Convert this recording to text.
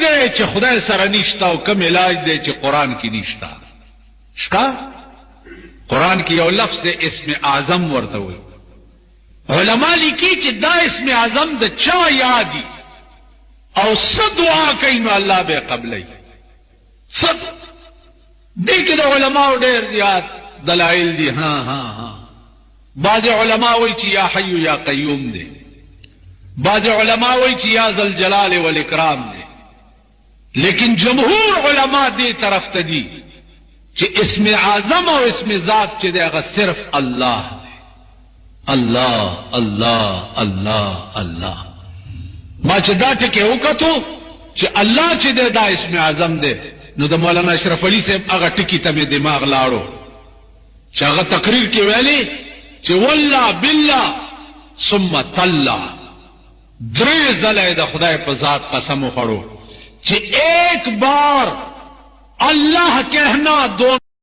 دے چې خدای سره نشتا او کوم علاج دے چې قرآن کې نشتا شتا قرآن کې یو لفظ دے اسم اعظم ورته وي علماء لیکي چې دا اسم اعظم د چا یادي او صد دعا کوي نو الله به قبلای صد دې کې د علماء ډېر زیات دلایل دي ها بعض علماء وایي چې یا حي یا قیوم دي بعض علماء وایي چې یا ذل جلال والاکرام دي لیکن جمهور علماء دې طرف ته دي چې اسم اعظم او اسم ذات چې دی هغه صرف الله الله الله الله الله ما چې دا ټکي وکړو چې الله چې دا اسم اعظم دی نو د مولانا اشرف علي صاحب هغه ټکی ته مې دماغ لاړو چې هغه تقریر کې ویلي چې والله بالله ثم تلا درې ځله د خدای په ذات قسم وخوړو چې ایک بار اللہ کہنا دو